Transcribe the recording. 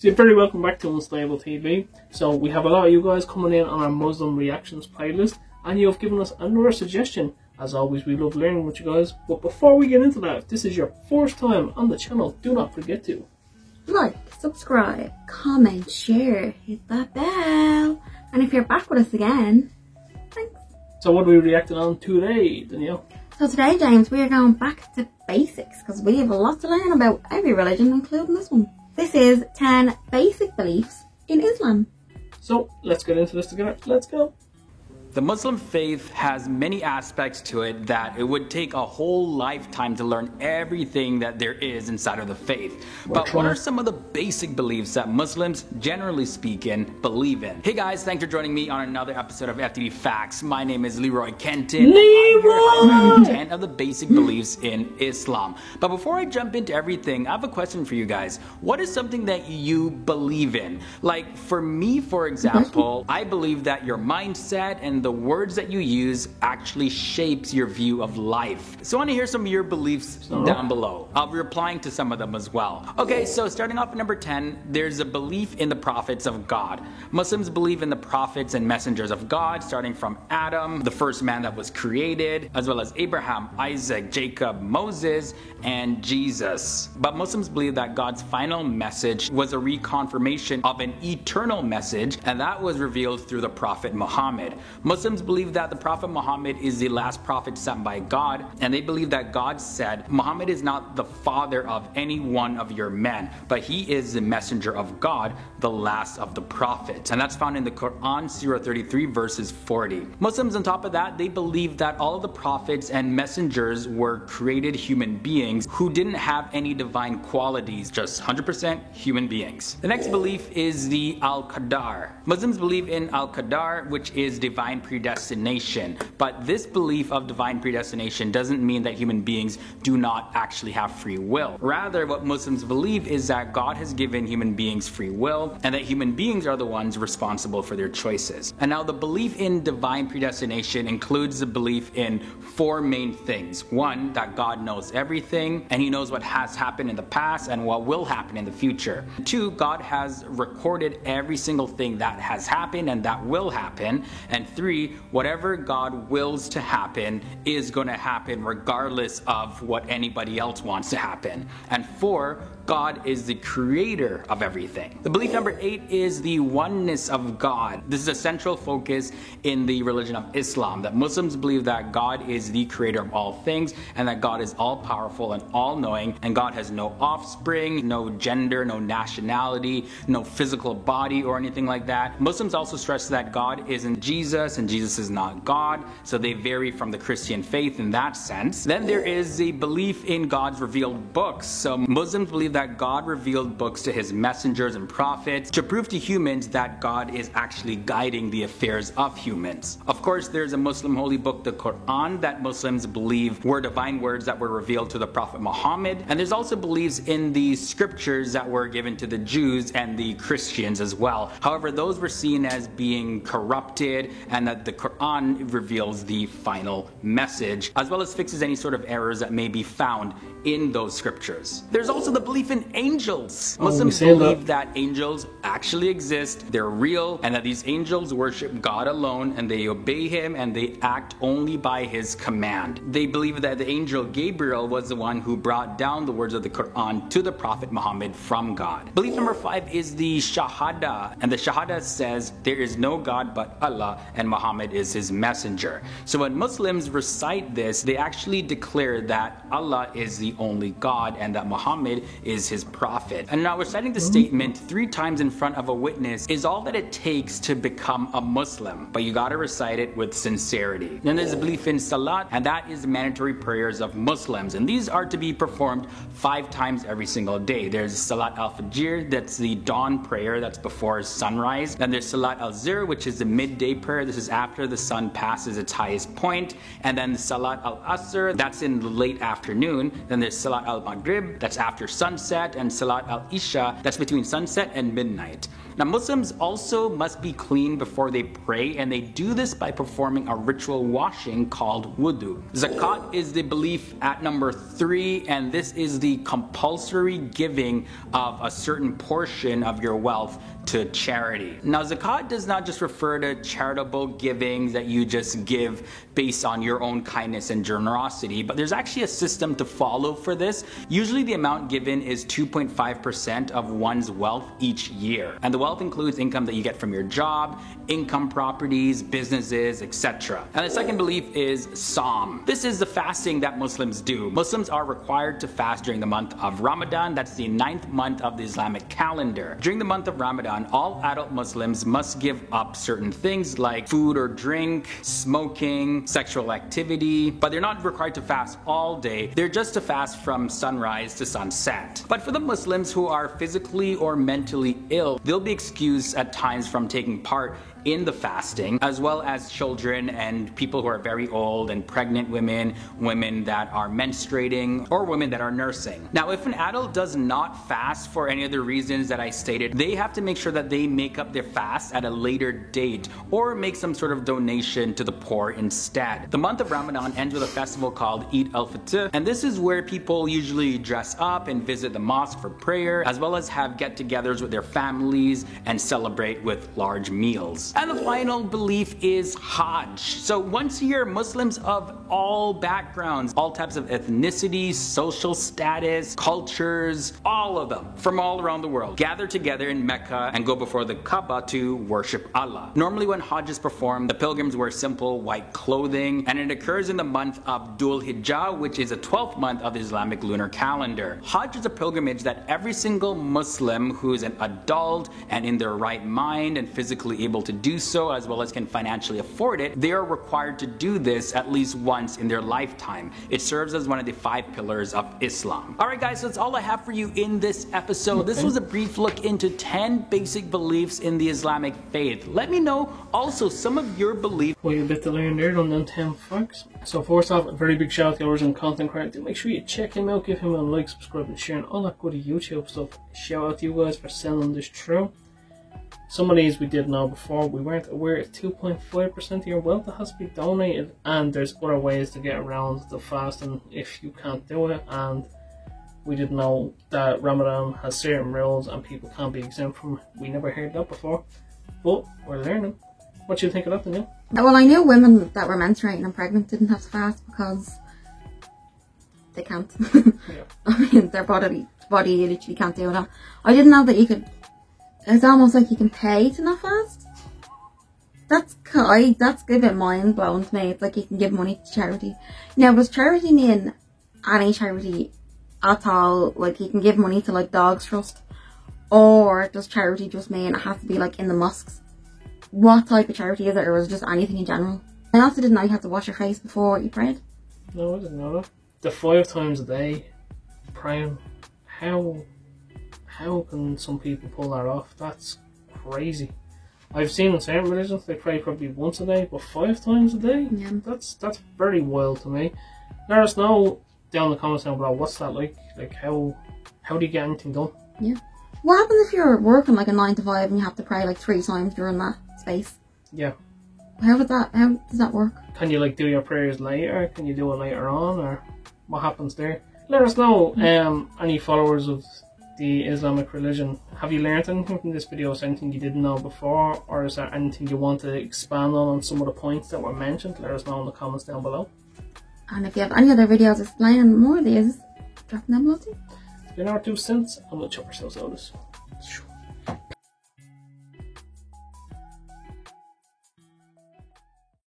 So you're very welcome back to Unstable TV. So we have a lot of you guys coming in on our Muslim reactions playlist, and you have given us another suggestion. As always, we love learning with you guys. But before we get into that, if this is your first time on the channel, do not forget to like, subscribe, comment, share, hit that bell, and if you're back with us again, thanks. So what are we reacting on today, Danielle? So today, James, we are going back to basics because we have a lot to learn about every religion, including this one. This is 10 basic beliefs in Islam. So let's get into this together. Let's go. The Muslim faith has many aspects to it that it would take a whole lifetime to learn everything that there is inside of the faith. But what are some of the basic beliefs that Muslims, generally speaking, believe in? Hey guys, thanks for joining me on another episode of FTD Facts. My name is Leroy Kenton. I'm 10 of the basic beliefs in Islam. But before I jump into everything, I have a question for you guys. What is something that you believe in? Like for me, for example, I believe that your mindset and the words that you use actually shapes your view of life. So I want to hear some of your beliefs down below. I'll be replying to some of them as well. Okay, so starting off at number 10, there's a belief in the prophets of God. Muslims believe in the prophets and messengers of God, starting from Adam, the first man that was created, as well as Abraham, Isaac, Jacob, Moses, and Jesus. But Muslims believe that God's final message was a reconfirmation of an eternal message, and that was revealed through the Prophet Muhammad. Muslims believe that the Prophet Muhammad is the last prophet sent by God, and they believe that God said, Muhammad is not the father of any one of your men, but he is the messenger of God, the last of the prophets. And that's found in the Quran, Surah 33, verses 40. Muslims, on top of that, they believe that all of the prophets and messengers were created human beings who didn't have any divine qualities, just 100% human beings. The next belief is the Al-Qadar. Muslims believe in Al-Qadar, which is divine predestination. But this belief of divine predestination doesn't mean that human beings do not actually have free will. Rather, what Muslims believe is that God has given human beings free will, and that human beings are the ones responsible for their choices. And now the belief in divine predestination includes the belief in four main things. One, that God knows everything, and he knows what has happened in the past and what will happen in the future. Two, God has recorded every single thing that has happened and that will happen. And three, whatever God wills to happen is going to happen regardless of what anybody else wants to happen. And four, God is the creator of everything. The belief number 8 is the oneness of God. This is a central focus in the religion of Islam, that Muslims believe that God is the creator of all things, and that God is all powerful and all knowing, and God has no offspring, no gender, no nationality, no physical body or anything like that. Muslims also stress that God isn't Jesus and Jesus is not God, so they vary from the Christian faith in that sense. Then there is the belief in God's revealed books. So Muslims believe that God revealed books to his messengers and prophets to prove to humans that God is actually guiding the affairs of humans. Of course, there's a Muslim holy book, the Quran, that Muslims believe were divine words that were revealed to the Prophet Muhammad. And there's also beliefs in the scriptures that were given to the Jews and the Christians as well. However, those were seen as being corrupted, and that the Quran reveals the final message, as well as fixes any sort of errors that may be found in those scriptures. There's also the belief in angels. Muslims believe that angels actually exist, they're real, and that these angels worship God alone, and they obey him, and they act only by his command. They believe that the angel Gabriel was the one who brought down the words of the Quran to the Prophet Muhammad from God. Belief number 5 is the Shahada, and the Shahada says there is no God but Allah, and Muhammad is his messenger. So when Muslims recite this, they actually declare that Allah is the only God and that Muhammad is his prophet. And now reciting the statement 3 times in front of a witness is all that it takes to become a Muslim, but you gotta recite it with sincerity. Then there's a belief in Salat, and that is the mandatory prayers of Muslims, and these are to be performed 5 times every single day. There's Salat al-Fajr, that's the dawn prayer, that's before sunrise. Then there's Salat al-Zuhr, which is the midday prayer. This is after the sun passes its highest point. And then Salat al-Asr, that's in the late afternoon. Then there's Salat al-Maghrib, that's after sunset, and Salat al-Isha, that's between sunset and midnight. Now, Muslims also must be clean before they pray, and they do this by performing a ritual washing called wudu. Zakat is the belief at number 3, and this is the compulsory giving of a certain portion of your wealth to charity. Now, zakat does not just refer to charitable giving that you just give based on your own kindness and generosity, but there's actually a system to follow for this. Usually the amount given is 2.5% of one's wealth each year. And the wealth includes income that you get from your job, income properties, businesses, etc. And the second belief is Saum. This is the fasting that Muslims do. Muslims are required to fast during the month of Ramadan. That's the 9th month of the Islamic calendar. During the month of Ramadan, all adult Muslims must give up certain things like food or drink, smoking, sexual activity, but they're not required to fast all day. They're just to fast from sunrise to sunset. But for the Muslims who are physically or mentally ill, they'll be excused at times from taking part in the fasting, as well as children and people who are very old and pregnant women, women that are menstruating, or women that are nursing. Now, if an adult does not fast for any of the reasons that I stated, they have to make sure that they make up their fast at a later date or make some sort of donation to the poor instead. The month of Ramadan ends with a festival called Eid al-Fitr, and this is where people usually dress up and visit the mosque for prayer, as well as have get-togethers with their families and celebrate with large meals. And the final belief is Hajj. So once a year, Muslims of all backgrounds, all types of ethnicities, social status, cultures, all of them from all around the world gather together in Mecca and go before the Kaaba to worship Allah. Normally when Hajj is performed, the pilgrims wear simple white clothing, and it occurs in the month of Dhul Hijjah, which is the 12th month of the Islamic lunar calendar. Hajj is a pilgrimage that every single Muslim who is an adult and in their right mind and physically able to do so, as well as can financially afford it, they are required to do this at least once in their lifetime. It serves as one of the 5 pillars of Islam. Alright guys, so that's all I have for you in this episode. This was a brief look into 10 basic beliefs in the Islamic faith. Let me know also some of your beliefs. Well, you bit to learn there on them 10 facts. So first off, a very big shout out to ours in content creator. Make sure you check him out, give him a like, subscribe and share and all that good YouTube stuff. Shout out to you guys for sending this through. Some of these we did know before. We weren't aware of 2.5% of your wealth that has to be donated, and there's other ways to get around the fasting if you can't do it. And we didn't know that Ramadan has certain rules and people can't be exempt from it. We never heard that before, but we're learning. What do you think of that, Danielle? Well, I knew women that were menstruating and pregnant didn't have to fast because they can't. Yeah. I mean, their body literally can't do that. I didn't know that you could. It's almost like you can pay to not fast. That's a bit mind blowing to me. It's like you can give money to charity. Now, does charity mean any charity at all? Like you can give money to like Dogs Trust, or does charity just mean it has to be like in the mosques? What type of charity is it, or is it just anything in general? I also didn't know you have to wash your face before you prayed. No, I didn't know that. The 5 times a day praying. How can some people pull that off? That's crazy. I've seen in certain religions they pray probably once a day, but 5 times a day? Yeah. That's very wild to me. Let us know down in the comments down below, what's that like? Like how do you get anything done? Yeah. What happens if you're working like a 9 to 5 and you have to pray like 3 times during that space? Yeah. How does that work? Can you like do your prayers later? Can you do it later on, or what happens there? Let us know. Any followers of the Islamic religion, have you learned anything from this video? Is there anything you didn't know before, or is there anything you want to expand on some of the points that were mentioned? Let us know in the comments down below. And if you have any other videos explaining more of these, drop them down below too. It's been our 2 cents, and we'll chop ourselves out of this.